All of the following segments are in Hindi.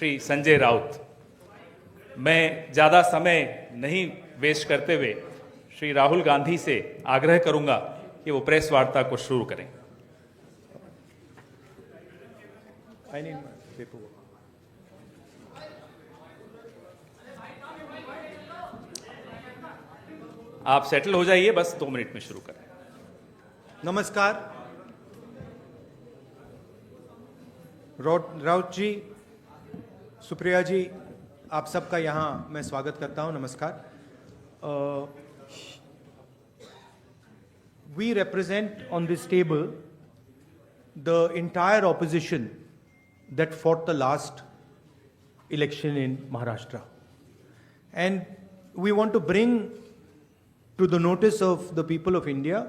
श्री संजय राउत। मैं ज़्यादा समय नहीं वेस्ट करते हुए श्री राहुल गांधी से आग्रह करूंगा कि वो प्रेस वार्ता को शुरू करें। आप सेटल हो जाइए, बस 2 मिनट में शुरू करें। नमस्कार। राउत जी, सुप्रिया जी, आप सबका यहाँ मैं स्वागत करता हूँ। नमस्कार। We represent on this table the entire opposition that fought the last election in Maharashtra. And we want to bring to the notice of the people of India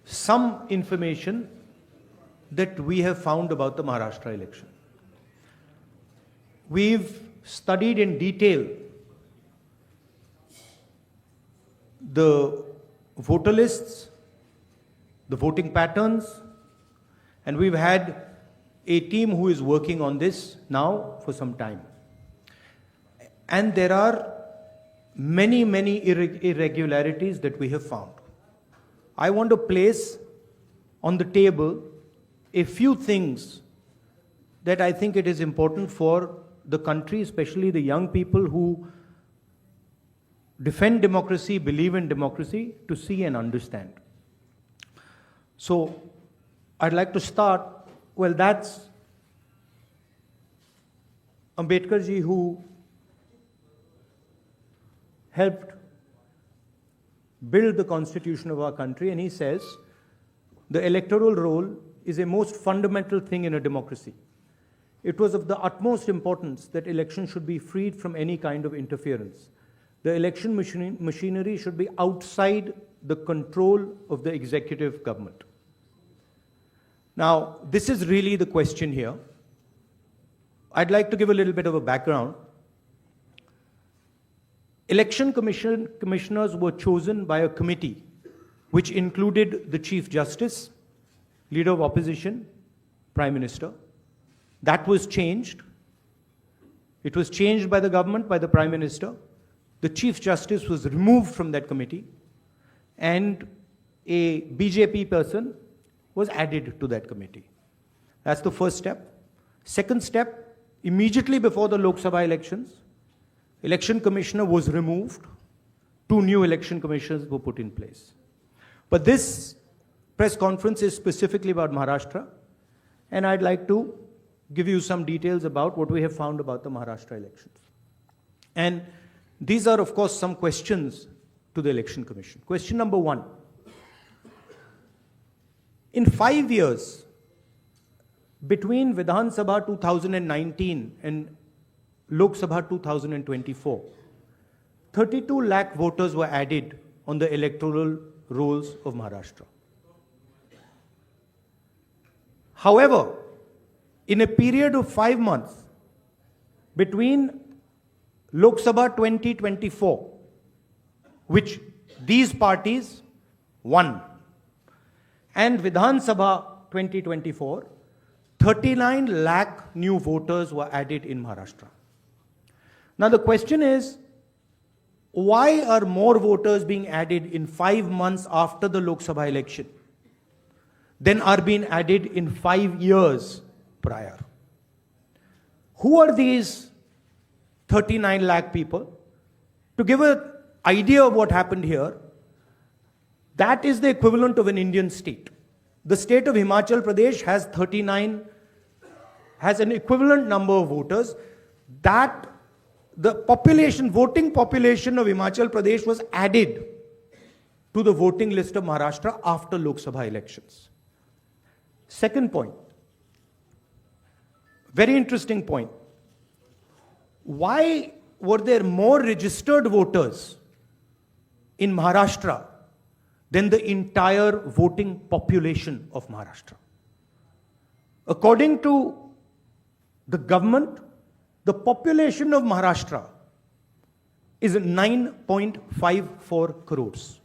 some information that we have found about the Maharashtra election. We've studied in detail the voter lists, the voting patterns, and we've had a team who is working on this now for some time. And there are many irregularities that we have found. I want to place on the table a few things that I think it is important for the country, especially the young people who defend democracy, believe in democracy, to see and understand. So I'd like to start, well, that's Ambedkar ji, who helped build the constitution of our country, and he says the electoral roll is a most fundamental thing in a democracy. It was of the utmost importance that elections should be freed from any kind of interference. The election machinery should be outside the control of the executive government. Now, this is really the question here. I'd like to give a little bit of a background. Election commissioners were chosen by a committee which included the Chief Justice, Leader of Opposition, Prime Minister. That was changed. It was changed by the government, by the Prime Minister. The Chief Justice was removed from that committee, and a BJP person was added to that committee. That's the first step. Second step, immediately before the Lok Sabha elections, Election Commissioner was removed. 2 new election commissioners were put in place. But this press conference is specifically about Maharashtra, and I'd like to give you some details about what we have found about the Maharashtra elections. And these are, of course, some questions to the Election Commission. Question number 1. In 5 years, between Vidhan Sabha 2019 and Lok Sabha 2024, 32 lakh voters were added on the electoral rolls of Maharashtra. However, in a period of 5 months between Lok Sabha 2024, which these parties won, and Vidhan Sabha 2024, 39 lakh new voters were added in Maharashtra. Now the question is, why are more voters being added in 5 months after the Lok Sabha election than are being added in 5 years prior? Who are these 39 lakh people? To give an idea of what happened here, that is the equivalent of an Indian state. The state of Himachal Pradesh has an equivalent number of voters. That the voting population of Himachal Pradesh was added to the voting list of Maharashtra after Lok Sabha elections. Second point, very interesting point. Why were there more registered voters in Maharashtra than the entire voting population of Maharashtra? According to the government, the population of Maharashtra is 9.54 crores.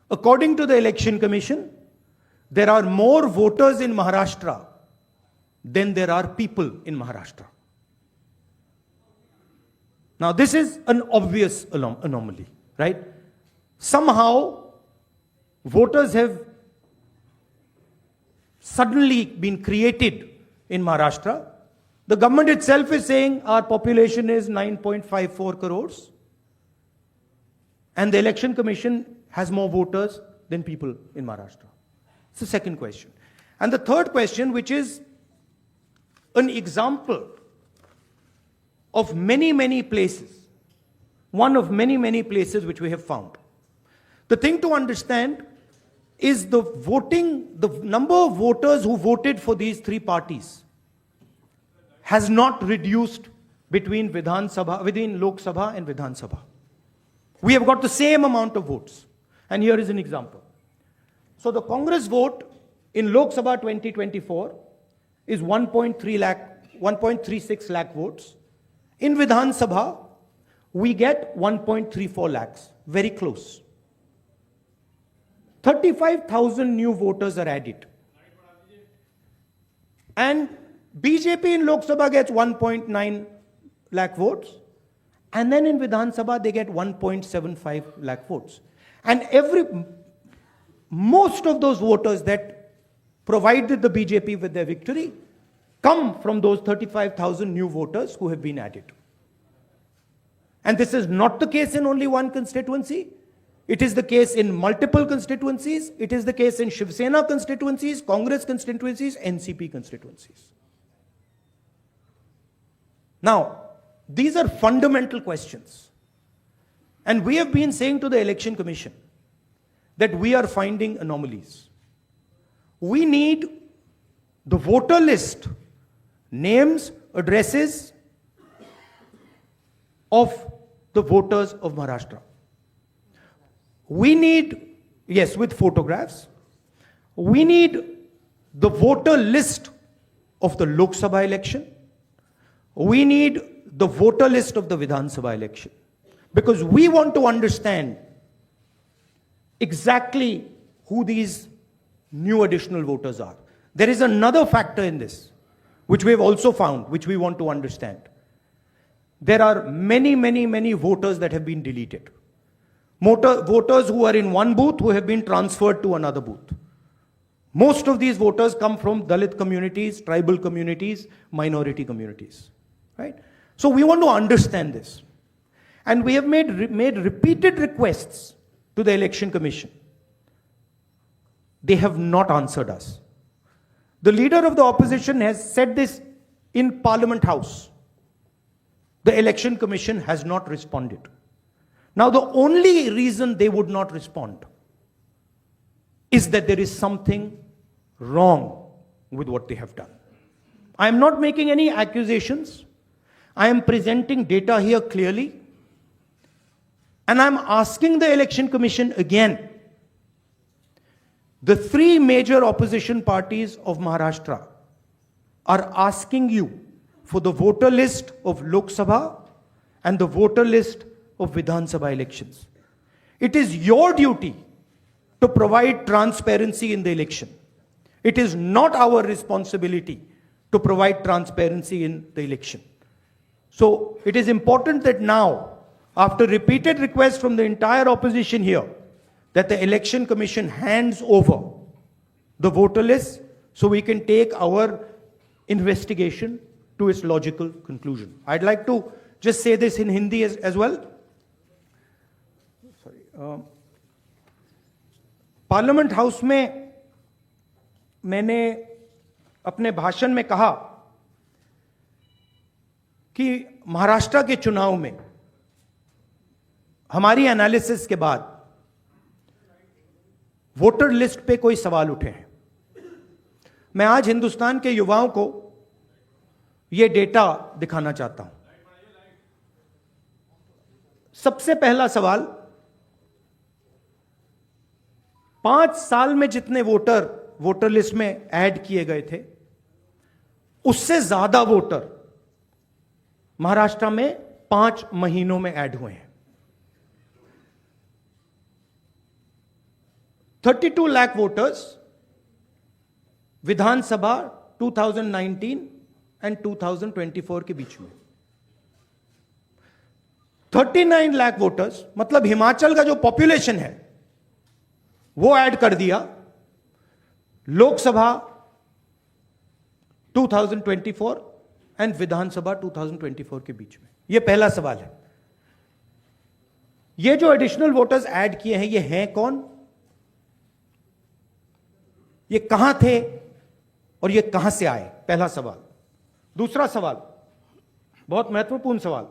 According to the Election Commission, there are more voters in Maharashtra than there are people in Maharashtra. Now, this is an obvious anomaly, right? Somehow, voters have suddenly been created in Maharashtra. The government itself is saying our population is 9.54 crores. And the Election Commission has more voters than people in Maharashtra. It's the second question. And the third question, which is an example of many, many places, one of many, many places which we have found. The thing to understand is the number of voters who voted for these three parties has not reduced between Lok Sabha and Vidhan Sabha. We have got the same amount of votes. And here is an example. So the Congress vote in Lok Sabha 2024 is 1.36 lakh votes. In Vidhan Sabha, we get 1.34 lakhs, very close. 35,000 new voters are added. And BJP in Lok Sabha gets 1.9 lakh votes. And then in Vidhan Sabha, they get 1.75 lakh votes. And most of those voters that provided the BJP with their victory come from those 35,000 new voters who have been added. And this is not the case in only one constituency. It is the case in multiple constituencies. It is the case in Shiv Sena constituencies, Congress constituencies, NCP constituencies. Now, these are fundamental questions. And we have been saying to the Election Commission that we are finding anomalies. We need the voter list, names, addresses of the voters of Maharashtra. We need, yes, with photographs. We need the voter list of the Lok Sabha election. We need the voter list of the Vidhan Sabha election. Because we want to understand exactly who these new additional voters are. There is another factor in this, which we have also found, which we want to understand. There are many, many, many voters that have been deleted. Voters who are in one booth who have been transferred to another booth. Most of these voters come from Dalit communities, tribal communities, minority communities. Right? So we want to understand this. And we have made repeated requests to the Election Commission. They have not answered us. The leader of the opposition has said this in Parliament House. The Election Commission has not responded. Now, the only reason they would not respond is that there is something wrong with what they have done. I am not making any accusations. I am presenting data here clearly. And I am asking the Election Commission again. The three major opposition parties of Maharashtra are asking you for the voter list of Lok Sabha and the voter list of Vidhan Sabha elections. It is your duty to provide transparency in the election. It is not our responsibility to provide transparency in the election. So it is important that now, after repeated requests from the entire opposition here, that the Election Commission hands over the voter list so we can take our investigation to its logical conclusion. I'd like to just say this in Hindi as well. Sorry. Parliament House में मैंने अपने भाषण में कहा कि महाराष्ट्र के चुनाव में हमारी एनालिसिस के बाद वोटर लिस्ट पे कोई सवाल उठे हैं. मैं आज हिंदुस्तान के युवाओं को यह डेटा दिखाना चाहता हूं. सबसे पहला सवाल, 5 साल में जितने वोटर लिस्ट में ऐड किए गए थे, उससे ज्यादा वोटर महाराष्ट्र में 5 महीनों में ऐड हुए हैं. 32 लाख वोटर्स विधानसभा 2019 एंड 2024 के बीच में 39 लाख वोटर्स, मतलब हिमाचल का जो पॉपुलेशन है वो ऐड कर दिया लोकसभा 2024 एंड विधानसभा 2024 के बीच में। यह पहला सवाल है। ये जो एडिशनल वोटर्स ऐड किए हैं, ये हैं कौन, ये कहां थे और ये कहां से आए, पहला सवाल। दूसरा सवाल, बहुत महत्वपूर्ण सवाल,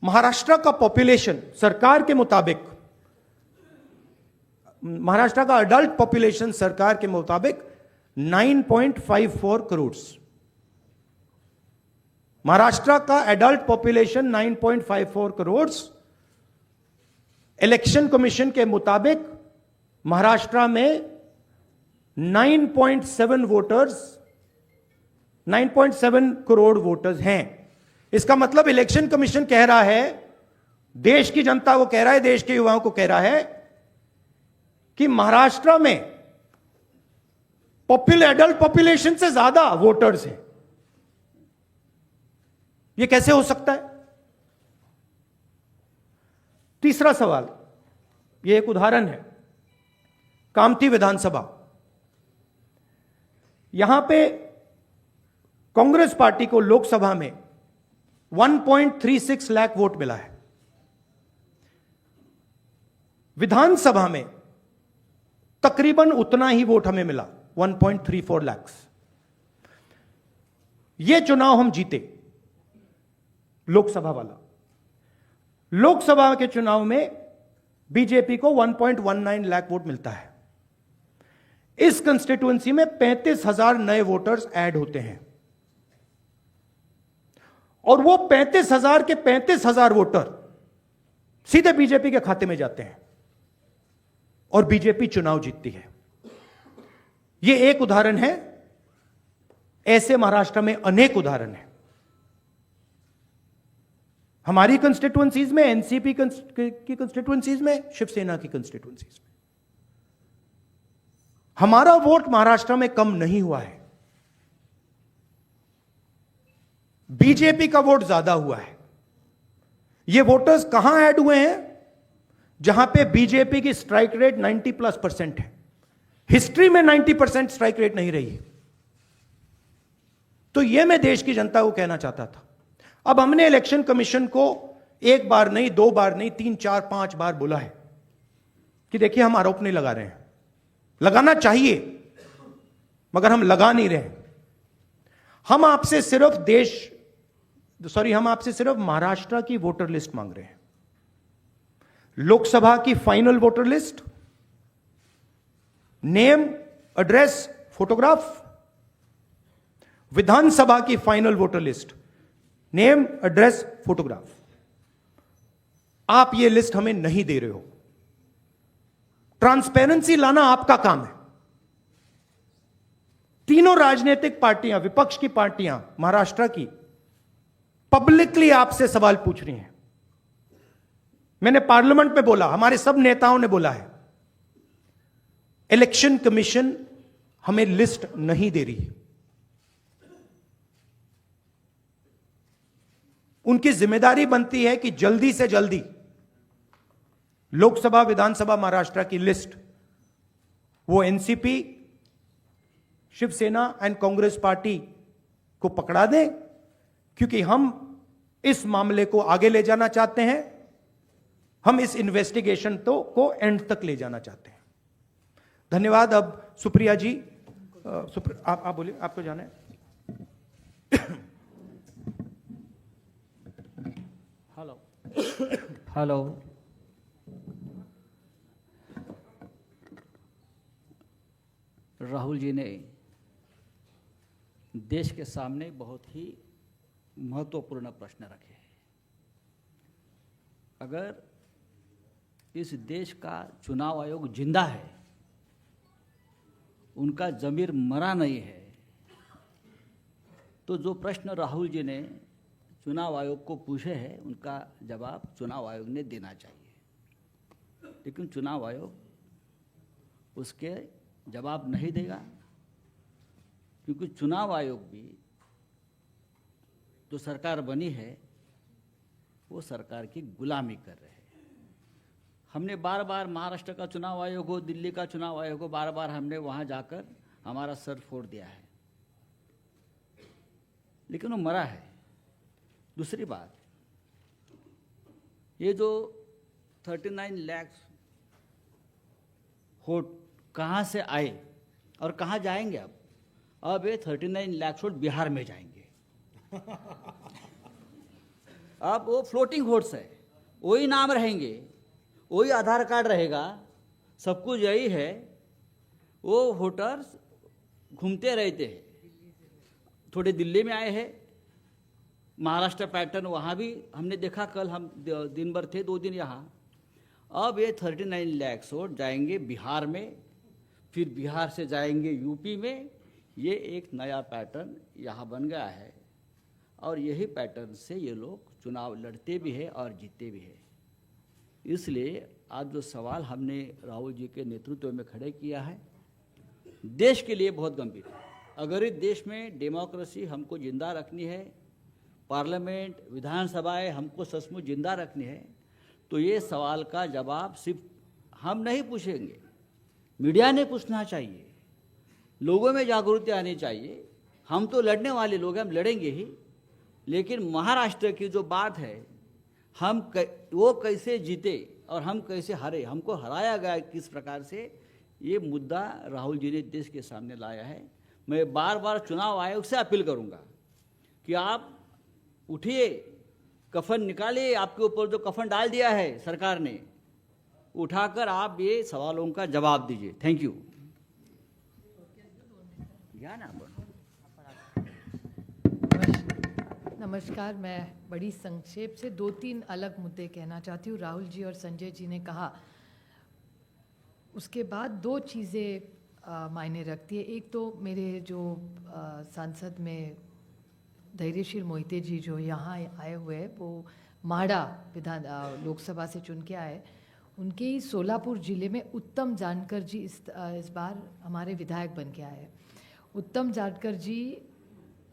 महाराष्ट्र का पॉपुलेशन सरकार के मुताबिक, महाराष्ट्र का अडल्ट पॉपुलेशन सरकार के मुताबिक 9.54 करोड़। महाराष्ट्र का adult population 9.54 crore. Election commission के मुताबिक महाराष्ट्र में 9.7 वोटर्स, 9.7 करोड़ वोटर्स हैं। इसका मतलब इलेक्शन कमीशन कह रहा है, देश की जनता को कह रहा है, देश के युवाओं को कह रहा है कि महाराष्ट्र में एडल्ट पॉपुलेशन से ज्यादा वोटर्स हैं। यह कैसे हो सकता है? तीसरा सवाल, यह एक उदाहरण है, कामठी विधानसभा। यहां पे कांग्रेस पार्टी को लोकसभा में 1.36 लाख वोट मिला है। विधानसभा में तकरीबन उतना ही वोट हमें मिला, 1.34 लाख। यह चुनाव हम जीते, लोकसभा वाला। लोकसभा के चुनाव में बीजेपी को 1.19 लाख वोट मिलता है। इस कंस्टिट्यूएंसी में 35,000 नए वोटर्स ऐड होते हैं और वो 35,000 के 35,000 वोटर सीधे बीजेपी के खाते में जाते हैं और बीजेपी चुनाव जीतती है। यह एक उदाहरण है, ऐसे महाराष्ट्र में अनेक उदाहरण हैं। हमारी कंस्टिट्यूएंसीज में, एनसीपी की कंस्टिट्यूएंसीज में, शिवसेना की कंस्टिट्यूएंसीज में हमारा वोट महाराष्ट्र में कम नहीं हुआ है, बीजेपी का वोट ज्यादा हुआ है। ये वोटर्स कहां ऐड हुए हैं? जहां पे बीजेपी की स्ट्राइक रेट 90+% है। हिस्ट्री में 90% स्ट्राइक रेट नहीं रही है। तो यह मैं देश की जनता को कहना चाहता था। अब हमने इलेक्शन कमीशन को एक बार नहीं, दो बार नहीं, 3, 4, 5 बार बोला है कि देखिए हम आरोप नहीं लगा रहे हैं, लगाना चाहिए मगर हम लगा नहीं रहे। हम आपसे सिर्फ महाराष्ट्र की वोटर लिस्ट मांग रहे हैं, लोकसभा की final voter list, name, address, photograph. Vidhan Sabha की final voter list, name, address, photograph. आप ये लिस्ट हमें नहीं दे रहे हो। ट्रांसपेरेंसी लाना आपका काम है। तीनों राजनीतिक पार्टियां, विपक्ष की पार्टियां महाराष्ट्र की पब्लिकली आपसे सवाल पूछ रही हैं। मैंने पार्लियामेंट में बोला, हमारे सब नेताओं ने बोला है, इलेक्शन कमीशन हमें लिस्ट नहीं दे रही। उनकी जिम्मेदारी बनती है कि जल्दी से जल्दी लोकसभा, विधानसभा महाराष्ट्र की लिस्ट वो NCP, Shiv Sena and Congress party को पकड़ा दें, क्योंकि हम इस मामले को आगे ले जाना चाहते हैं। हम इस इन्वेस्टिगेशन को एंड तक ले जाना चाहते हैं। धन्यवाद। अब सुप्रिया जी, आप बोलिए, आपको जाना है। हेलो, राहुल जी ने देश के सामने बहुत ही महत्वपूर्ण प्रश्न रखे हैं। अगर इस देश का चुनाव आयोग जिंदा है, उनका जमीर मरा नहीं है, तो जो प्रश्न राहुल जी ने चुनाव आयोग को पूछे हैं, उनका जवाब चुनाव आयोग ने देना चाहिए। लेकिन चुनाव आयोग उसके जवाब नहीं देगा। क्योंकि चुनाव आयोग भी जो सरकार बनी है वो सरकार की गुलामी कर रहे हैं। हमने बार बार महाराष्ट्र का चुनाव आयोग हो, दिल्ली का चुनाव आयोग हो, बार बार हमने वहाँ जाकर हमारा सर फोड़ दिया है, लेकिन वो मरा है। दूसरी बात, ये जो 39 लाख वोट कहाँ से आए और कहाँ जाएंगे? अब ये 39 लाख वोट बिहार में जाएंगे। अब वो फ्लोटिंग वोट्स है, वही नाम रहेंगे, वही आधार कार्ड रहेगा, सब कुछ यही है। वो वोटर्स घूमते रहते हैं, थोड़े दिल्ली में आए हैं, महाराष्ट्र पैटर्न वहाँ भी हमने देखा, कल हम दिन भर थे, 2 दिन यहाँ। अब ये 39 लाख वोट जाएंगे बिहार में, फिर बिहार से जाएंगे यूपी में। ये एक नया पैटर्न यहाँ बन गया है और यही पैटर्न से ये लोग चुनाव लड़ते भी हैं और जीतते भी हैं। इसलिए आज जो सवाल हमने राहुल जी के नेतृत्व में खड़े किया है, देश के लिए बहुत गंभीर है। अगर इस देश में डेमोक्रेसी हमको जिंदा रखनी है, पार्लियामेंट, विधानसभाएं हमको सचमुच जिंदा रखनी है, तो ये सवाल का जवाब सिर्फ हम नहीं पूछेंगे, मीडिया ने पूछना चाहिए, लोगों में जागृति आनी चाहिए। हम तो लड़ने वाले लोग हैं, हम लड़ेंगे ही, लेकिन महाराष्ट्र की जो बात है, वो कैसे जीते और हम कैसे हारे, हमको हराया गया किस प्रकार से, ये मुद्दा राहुल जी ने देश के सामने लाया है। मैं बार बार चुनाव आयोग से अपील करूंगा कि आप उठिए, कफन निकालिए, आपके ऊपर जो कफन डाल दिया है सरकार ने, उठाकर आप ये सवालों का जवाब दीजिए। Thank you. नमस्कार, मैं बड़ी संक्षेप से 2-3 अलग मुद्दे कहना चाहती हूँ। राहुल जी और संजय जी ने कहा, उसके बाद 2 चीज़ें मायने रखती है। एक तो मेरे जो सांसद में धैर्यशील मोहिते जी जो यहाँ आए हुए हैं, वो माड़ा लोकसभा से चुन के आए। उनके ही सोलापुर ज़िले में उत्तम जानकर जी इस बार हमारे विधायक बन के आए। उत्तम जानकर जी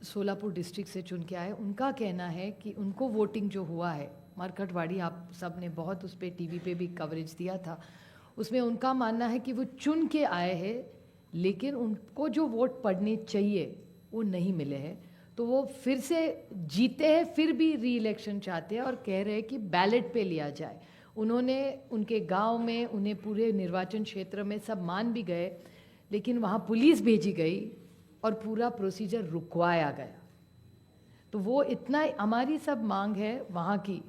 सोलापुर डिस्ट्रिक्ट से चुन के आए। उनका कहना है कि उनको वोटिंग जो हुआ है, मरकटवाड़ी, आप सब ने बहुत उस पर टीवी पे भी कवरेज दिया था, उसमें उनका मानना है कि वो चुन के आए हैं, लेकिन उनको जो वोट पड़ने चाहिए वो नहीं मिले हैं, तो वो फिर से जीते हैं, फिर भी री इलेक्शन चाहते हैं और कह रहे हैं कि बैलेट पे लिया जाए। उन्होंने उनके गांव में, उन्हें पूरे निर्वाचन क्षेत्र में सब मान भी गए, लेकिन वहाँ पुलिस भेजी गई और पूरा प्रोसीजर रुकवाया गया। तो वो इतना, हमारी सब मांग है वहाँ की,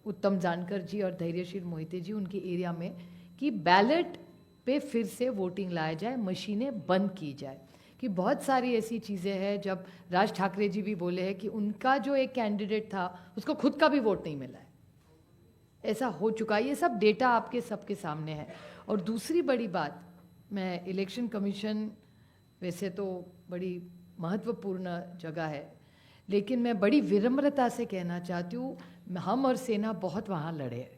उत्तम जानकर जी और धैर्यशील मोहिते जी उनके एरिया में, कि बैलेट पे फिर से वोटिंग लाया जाए, मशीनें बंद की जाए। कि बहुत सारी ऐसी चीज़ें हैं, जब राज ठाकरे जी भी बोले हैं कि उनका जो एक कैंडिडेट था उसको खुद का भी वोट नहीं मिला है, ऐसा हो चुका है। ये सब डेटा आपके सबके सामने है। और दूसरी बड़ी बात, मैं इलेक्शन कमीशन वैसे तो बड़ी महत्वपूर्ण जगह है, लेकिन मैं बड़ी विनम्रता से कहना चाहती हूँ, हम और सेना बहुत वहाँ लड़े।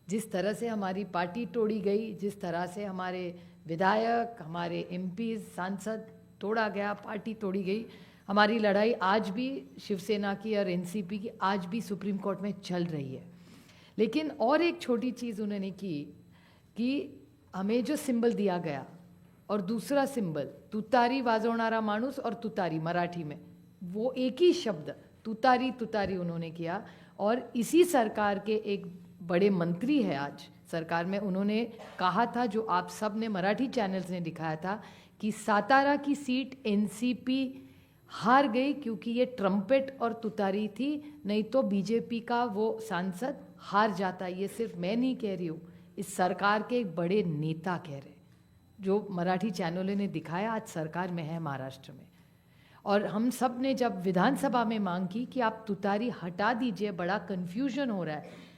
जिस तरह से हमारी पार्टी तोड़ी गई, जिस तरह से हमारे विधायक, हमारे एमपी, सांसद तोड़ा गया, पार्टी तोड़ी गई, हमारी लड़ाई आज भी शिवसेना की और एनसीपी की आज भी सुप्रीम कोर्ट में चल रही है। लेकिन और एक छोटी चीज़ उन्होंने की कि हमें जो सिंबल दिया गया और दूसरा सिंबल तुतारी वाजवणारा माणूस और तुतारी मराठी में, वो एक ही शब्द तुतारी तुतारी उन्होंने किया। और इसी सरकार के एक बड़े मंत्री है आज सरकार में, उन्होंने कहा था, जो आप सब ने मराठी चैनल्स ने दिखाया था, कि सातारा की सीट एनसीपी हार गई क्योंकि ये ट्रम्पेट और तुतारी थी, नहीं तो बीजेपी का वो सांसद हार जाता। ये सिर्फ मैं नहीं कह रही हूँ, इस सरकार के एक बड़े नेता कह रहे, जो मराठी चैनलों ने दिखाया, आज सरकार में है महाराष्ट्र में। और हम सब ने जब विधानसभा में मांग की कि आप तुतारी हटा दीजिए, बड़ा कन्फ्यूजन हो रहा है,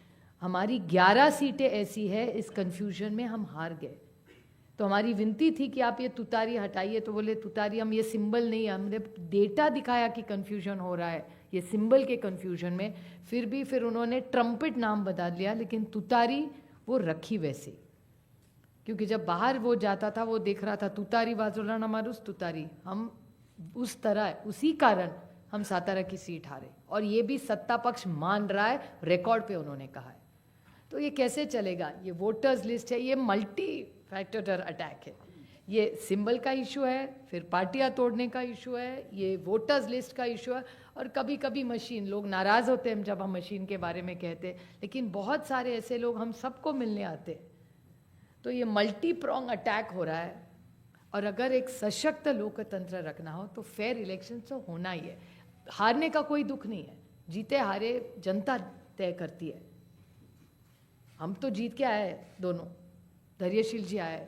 हमारी 11 सीटें ऐसी है, इस कन्फ्यूजन में हम हार गए। तो हमारी विनती थी कि आप ये तुतारी हटाइए, तो बोले तुतारी, हम ये सिंबल नहीं, हमने डेटा दिखाया कि कन्फ्यूजन हो रहा है ये सिंबल के कन्फ्यूजन में। फिर उन्होंने ट्रम्पेट नाम बता दिया, लेकिन तुतारी वो रखी वैसे, क्योंकि जब बाहर वो जाता था वो देख रहा था तुतारी वाजोलाना मारूस तुतारी, हम उस तरह उसी कारण हम सातारा की सीट हारे, और ये भी सत्ता पक्ष मान रहा है, रिकॉर्ड पे उन्होंने कहा है। तो ये कैसे चलेगा? ये वोटर्स लिस्ट है, ये मल्टी फैक्टर अटैक है। ये सिंबल का इशू है, फिर पार्टियां तोड़ने का इशू है, ये वोटर्स लिस्ट का इशू है, और कभी कभी मशीन, लोग नाराज़ होते हैं जब हम मशीन के बारे में कहते हैं, लेकिन बहुत सारे ऐसे लोग हम सबको मिलने आते हैं। तो ये मल्टी प्रोंग अटैक हो रहा है, और अगर एक सशक्त लोकतंत्र रखना हो तो फेयर इलेक्शन तो होना ही है। हारने का कोई दुख नहीं है, जीते हारे जनता तय करती है। हम तो जीत के आए दोनों, धैर्यशील जी आए,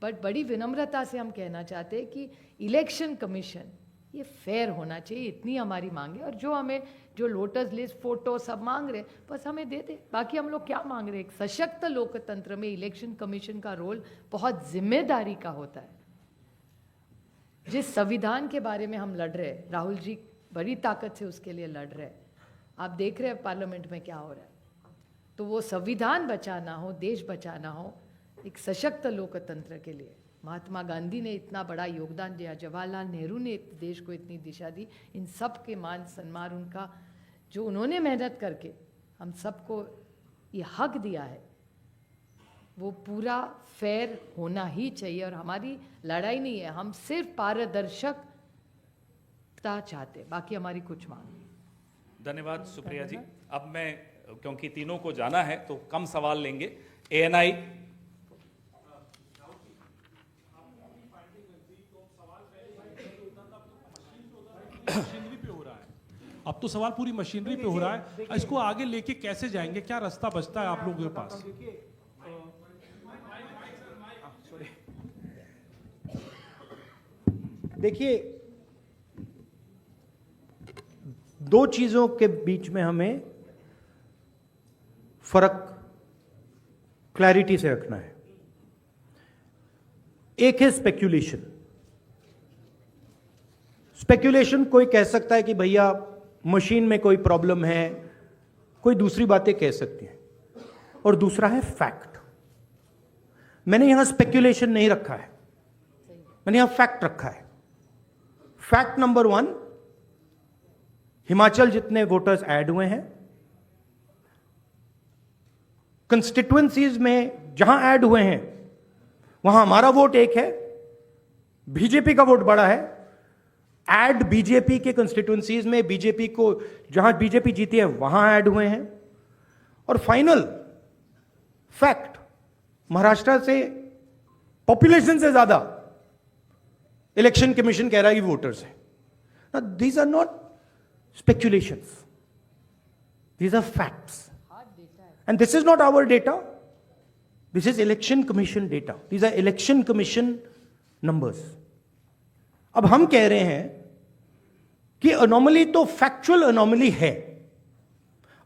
बट बड़ी विनम्रता से हम कहना चाहते हैं कि इलेक्शन कमीशन ये फेयर होना चाहिए, इतनी हमारी मांग है। और जो हमें जो लोटस लिस्ट, फोटो सब मांग रहे, बस हमें दे दे। बाकी हम लोग क्या मांग रहे हैं? एक सशक्त लोकतंत्र में इलेक्शन कमीशन का रोल बहुत जिम्मेदारी का होता है। जिस संविधान के बारे में हम लड़ रहे हैं, राहुल जी बड़ी ताकत से उसके लिए लड़ रहे हैं। आप देख रहे हैं पार्लियामेंट में क्या हो रहा है। तो वो संविधान बचाना हो, देश बचाना हो, एक सशक्त लोकतंत्र के लिए महात्मा गांधी ने इतना बड़ा योगदान दिया, जवाहरलाल नेहरू ने देश को इतनी दिशा दी, इन सब के मान सम्मान, उनका जो उन्होंने मेहनत करके हम सबको ये हक दिया है, वो पूरा फेयर होना ही चाहिए। और हमारी लड़ाई नहीं है, हम सिर्फ पारदर्शकता चाहते, बाकी हमारी कुछ मांग नहीं। धन्यवाद सुप्रिया जी। अब मैं, क्योंकि तीनों को जाना है तो कम सवाल लेंगे। एएनआई मशीनरी पे हो रहा है, अब तो सवाल पूरी मशीनरी पे हो रहा है। इसको आगे लेके कैसे जाएंगे, क्या रास्ता बचता है आप लोगों के पास? देखिए, दो चीजों के बीच में हमें फर्क क्लैरिटी से रखना है। एक है स्पेक्यूलेशन। स्पेक्यूलेशन कोई कह सकता है कि भैया मशीन में कोई प्रॉब्लम है, कोई दूसरी बातें कह सकती हैं, और दूसरा है फैक्ट। मैंने यहां स्पेक्यूलेशन नहीं रखा है, मैंने यहां फैक्ट रखा है। फैक्ट नंबर 1, हिमाचल जितने वोटर्स ऐड हुए हैं, कंस्टिट्युएंसीज में जहां ऐड हुए हैं वहां हमारा वोट एक है, बीजेपी का वोट बड़ा है। ऐड बीजेपी के कंस्टिट्युएंसीज में बीजेपी को, जहां बीजेपी जीती है वहां ऐड हुए हैं। और फाइनल फैक्ट, महाराष्ट्र से पॉपुलेशन से ज्यादा इलेक्शन कमीशन कह रहा है कि वोटर्स है। These are not speculations, these are facts, and this is not our data, this is election commission data, these are election commission numbers. अब हम कह रहे हैं कि अनोमली तो फैक्चुअल अनोमली है,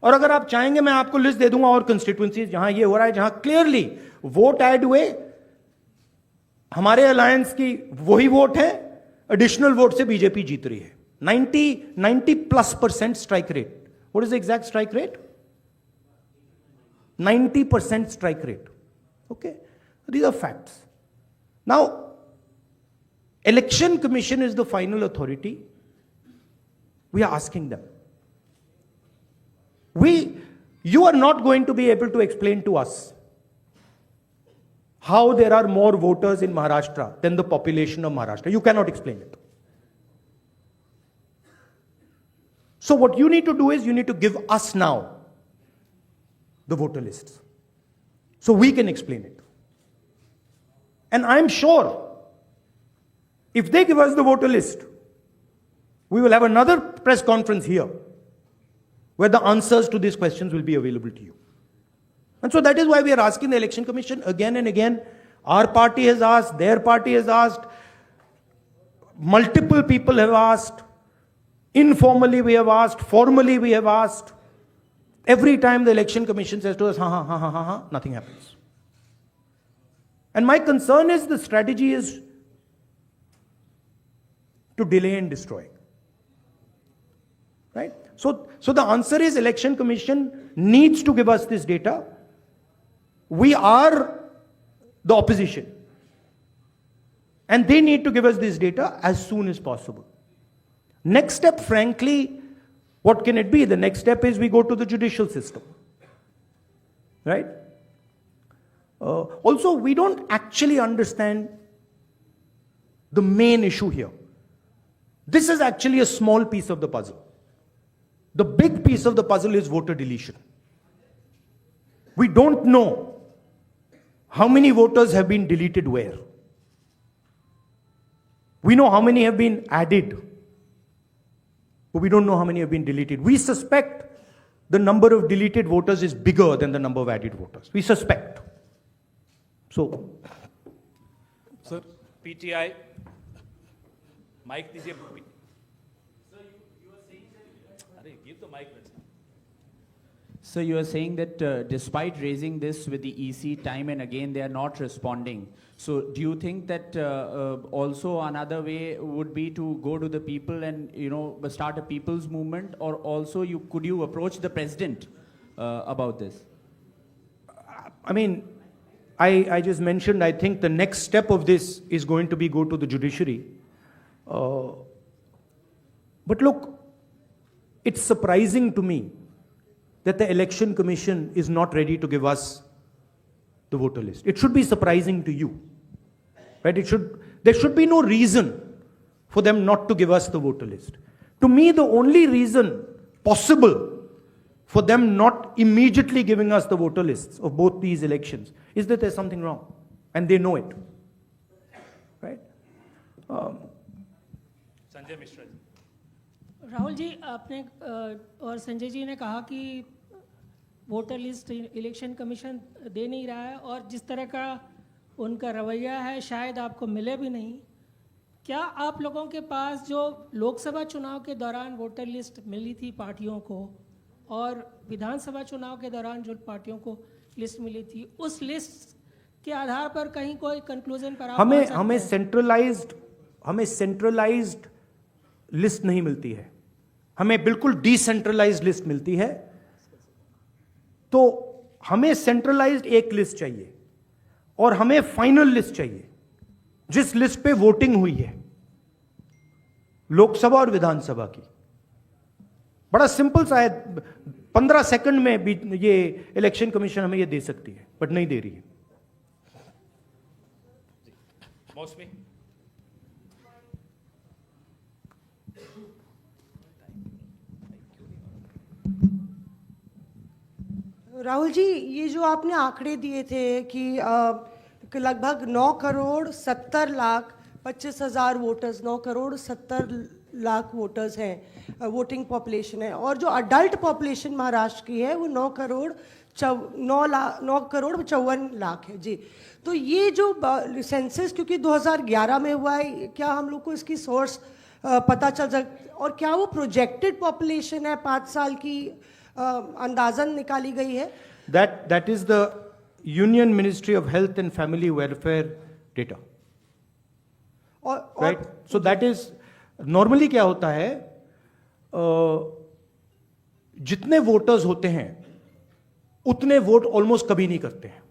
और अगर आप चाहेंगे मैं आपको लिस्ट दे दूंगा और कंस्टिट्युएंसीज जहां ये हो रहा है, जहां क्लियरली वोट ऐड हुए, हमारे अलायंस की वही वोट है, एडिशनल वोट से बीजेपी जीत रही है। 90+% strike rate. What is the exact strike rate? 90% strike rate. Okay? These are facts. Now, Election Commission is the final authority. We are asking them. You are not going to be able to explain to us how there are more voters in Maharashtra than the population of Maharashtra. You cannot explain it. So what you need to do is you need to give us now the voter lists so we can explain it. And I'm sure if they give us the voter list, we will have another press conference here where the answers to these questions will be available to you. And so that is why we are asking the Election Commission again and again. Our party has asked, their party has asked, multiple people have asked. Informally we have asked, formally we have asked. Every time the Election Commission says to us, nothing happens. And my concern is the strategy is to delay and destroy. Right? So the answer is Election Commission needs to give us this data. We are the opposition. And they need to give us this data as soon as possible. Next step, frankly, what can it be? The next step is we go to the judicial system. Right? Also, we don't actually understand the main issue here. This is actually a small piece of the puzzle. The big piece of the puzzle is voter deletion. We don't know how many voters have been deleted where. We know how many have been added, but we don't know how many have been deleted. We suspect the number of deleted voters is bigger than the number of added voters. We suspect. So, sir PTI, mic दीजिए. अरे give the mic. So you are saying that despite raising this with the EC time and again, they are not responding. So do you think that also another way would be to go to the people and start a people's movement, or also could you approach the president about this? I mean, I just mentioned, I think the next step of this is going to be go to the judiciary. But look, it's surprising to me that the Election Commission is not ready to give us the voter list. It should be surprising to you, right? There should be no reason for them not to give us the voter list. To me, the only reason possible for them not immediately giving us the voter lists of both these elections is that there's something wrong, and they know it, right? Sanjay Mishra ji. Rahul ji, आपने और संजय जी ने कहा कि वोटर लिस्ट इलेक्शन कमीशन दे नहीं रहा है, और जिस तरह का उनका रवैया है शायद आपको मिले भी नहीं. क्या आप लोगों के पास जो लोकसभा चुनाव के दौरान वोटर लिस्ट मिली थी पार्टियों को, और विधानसभा चुनाव के दौरान जो पार्टियों को लिस्ट मिली थी, उस लिस्ट के आधार पर कहीं कोई कंक्लूजन पर आप पहुंच सकते हैं? हमें सेंट्रलाइज्ड लिस्ट नहीं मिलती है, हमें बिल्कुल डिसेंट्रलाइज्ड लिस्ट मिलती है. तो हमें सेंट्रलाइज्ड एक लिस्ट चाहिए और हमें फाइनल लिस्ट चाहिए जिस लिस्ट पे वोटिंग हुई है लोकसभा और विधानसभा की. बड़ा सिंपल सा है, 15 सेकंड में भी ये इलेक्शन कमीशन हमें ये दे सकती है, बट नहीं दे रही है. मौसमी. राहुल जी, ये जो आपने आंकड़े दिए थे कि लगभग 9 करोड़ 70 लाख 25,000 वोटर्स, 9 करोड़ 70 लाख वोटर्स हैं, वोटिंग पॉपुलेशन है, और जो अडल्ट पॉपुलेशन महाराष्ट्र की है वो 9 करोड़ 54 लाख है जी. तो ये जो सेंसस क्योंकि 2011 में हुआ है, क्या हम लोग को इसकी सोर्स पता चल सकता, और क्या वो प्रोजेक्टेड पॉपुलेशन है 5 साल की अंदाजन निकाली गई है? That is the Union Ministry of Health and Family Welfare data. Right? So that is normally क्या होता है, जितने वोटर्स होते हैं उतने वोट ऑलमोस्ट कभी नहीं करते हैं.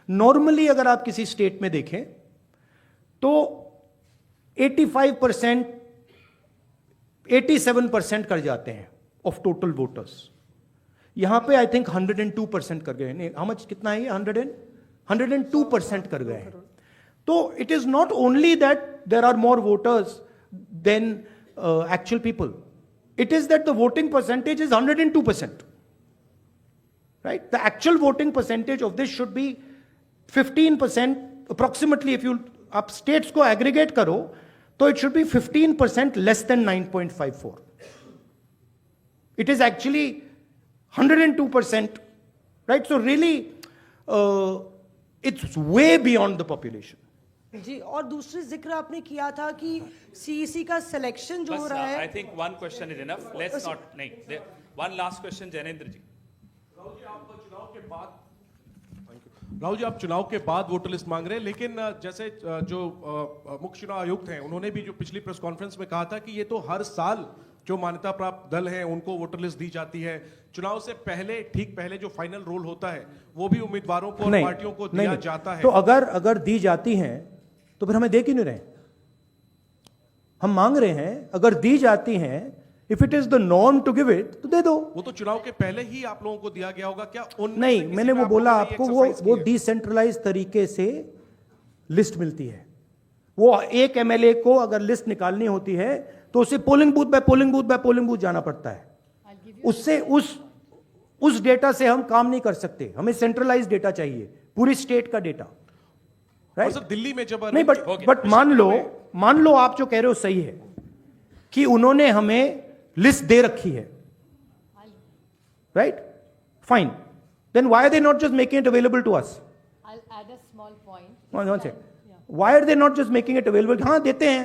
नॉर्मली अगर आप किसी स्टेट में देखें तो 85%, 87% कर जाते हैं ऑफ टोटल वोटर्स. यहां पे आई थिंक 102% कर गए. नहीं, how much, कितना है ये? 102% कर गए हैं. तो it is not only that there are more voters than actual people, it is that the voting percentage is 102%. Right? The actual voting percentage of this should be 15% approximately. If you आप स्टेट्स को एग्रीगेट करो तो it should be 15% less than 9.54. It is actually 102%, right? So really, it's way beyond the population. जी, और दूसरी जिक्र आपने किया था कि सीईसी का सिलेक्शन जो हो रहा है. I think one question is enough. Let's not. नहीं. One last question, जैनेंद्र जी. राहुल जी, आप चुनाव के बाद वोटर लिस्ट मांग रहे हैं, लेकिन जैसे जो मुख्य चुनाव आयुक्त हैं उन्होंने भी जो पिछली प्रेस कॉन्फ्रेंस में कहा था कि ये तो हर साल जो मान्यता प्राप्त दल हैं उनको वोटर लिस्ट दी जाती है. चुनाव से पहले, ठीक पहले जो फाइनल रोल होता है वो भी उम्मीदवारों को और पार्टियों को दिया जाता है. तो अगर दी जाती हैं तो फिर हमें दे क्यों नहीं रहे? हम मांग रहे हैं, अगर दी जाती हैं, if it is the norm to give it, तो दे दो। वो तो चुनाव के पहले ही आप लोगों को दिया गया होगा क्या? नहीं, मैंने वो बोला आपको, वो डिसेंट्रलाइज तरीके से लिस्ट मिलती है। वो एक एमएलए को अगर लिस्ट निकालनी होती है तो उसे polling booth by polling booth by polling booth जाना पड़ता है। उससे उस डेटा से हम काम नहीं कर सकते, हमें सेंट्रलाइज डेटा चाहिए, पूरी स्टेट का डेटा, राइट? सर दिल्ली में जब नहीं, बट मान लो आप जो कह रहे हो सही है कि उन्होंने हमें लिस्ट दे रखी है, right? Fine, then why are they not just making it available to us? I'll add a small point. One second. Why are they not just making it available? हाँ देते हैं,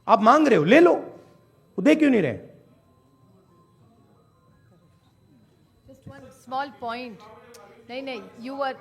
आप मांग रहे हो, ले लो, वो दे क्यों नहीं रहे? Just one small point. नहीं, you were,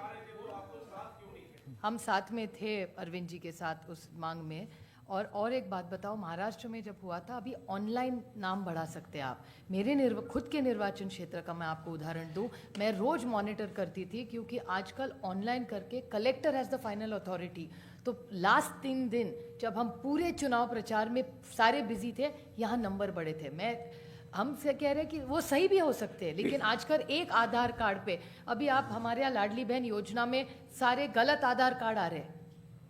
हम साथ में थे अरविंद जी के साथ उस मांग में। और एक बात बताओ, महाराष्ट्र में जब हुआ था, अभी ऑनलाइन नाम बढ़ा सकते हैं आप। मेरे खुद के निर्वाचन क्षेत्र का मैं आपको उदाहरण दूं, मैं रोज मॉनिटर करती थी, क्योंकि आजकल ऑनलाइन करके collector has the final authority. तो लास्ट 3 दिन जब हम पूरे चुनाव प्रचार में सारे बिजी थे, यहाँ नंबर बढ़े थे। हमसे कह रहे हैं कि वो सही भी हो सकते हैं, लेकिन आजकल एक आधार कार्ड पे, अभी आप हमारे यहाँ लाडली बहन योजना में सारे गलत आधार कार्ड आ रहे हैं।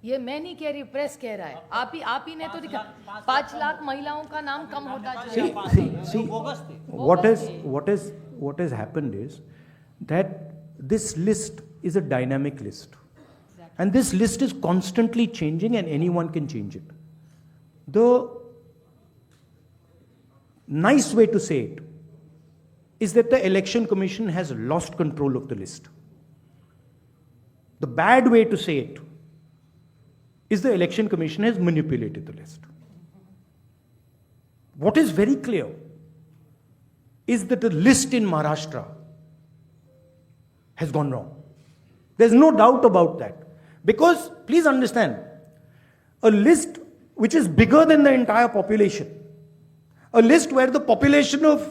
ये मैं नहीं कह रही, प्रेस कह रहा है। आप ही ने तो दिखा, 5 लाख महिलाओं का नाम कम होता जा रहा है। See, what has happened is that this list is a dynamic list. And this list is constantly changing and anyone can change it. The nice way to say it is that the Election Commission has lost control of the list. The bad way to say it is the Election Commission has manipulated the list. What is very clear is that the list in Maharashtra has gone wrong. There's no doubt about that. Because, please understand, a list which is bigger than the entire population, a list where the population of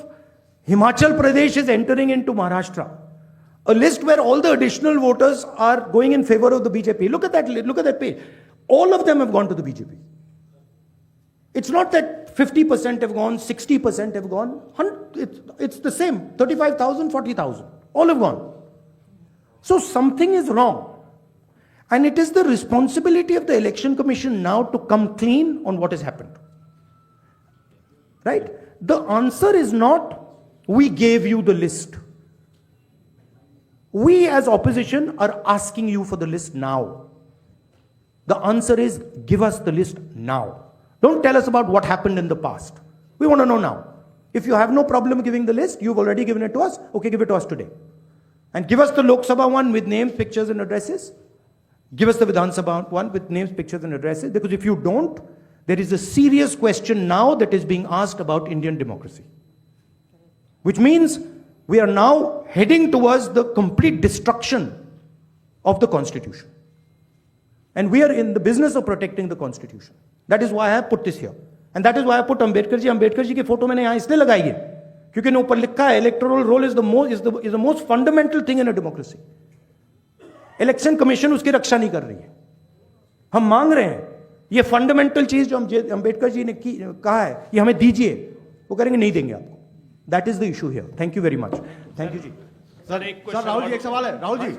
Himachal Pradesh is entering into Maharashtra, a list where all the additional voters are going in favor of the BJP. Look at that page. All of them have gone to the BJP. It's not that 50% have gone, 60% have gone. It's the same. 35,000, 40,000. All have gone. So something is wrong. And it is the responsibility of the Election Commission now to come clean on what has happened. Right? The answer is not, we gave you the list. We as opposition are asking you for the list now. The answer is, give us the list now. Don't tell us about what happened in the past. We want to know now. If you have no problem giving the list, you've already given it to us, okay, give it to us today. And give us the Lok Sabha one with names, pictures and addresses. Give us the Vidhan Sabha one with names, pictures and addresses. Because if you don't, there is a serious question now that is being asked about Indian democracy. Which means we are now heading towards the complete destruction of the Constitution. And we are in the business of protecting the Constitution. That is why I have put this here. And that is why I put Ambedkar ji. Ambedkar ji की फोटो मैंने यहाँ इसलिए लगाई है क्योंकि ऊपर लिखा है electoral roll is the most fundamental thing in a democracy. Election commission उसकी रक्षा नहीं कर रही है. हम मांग रहे हैं ये फंडामेंटल चीज जो अंबेडकर जी ने कहा है ये हमें दीजिए, वो करेंगे नहीं देंगे आपको. That is the issue here. Thank you very much. Thank you ji. Sir Rahul ji एक सवाल है. राहुल जी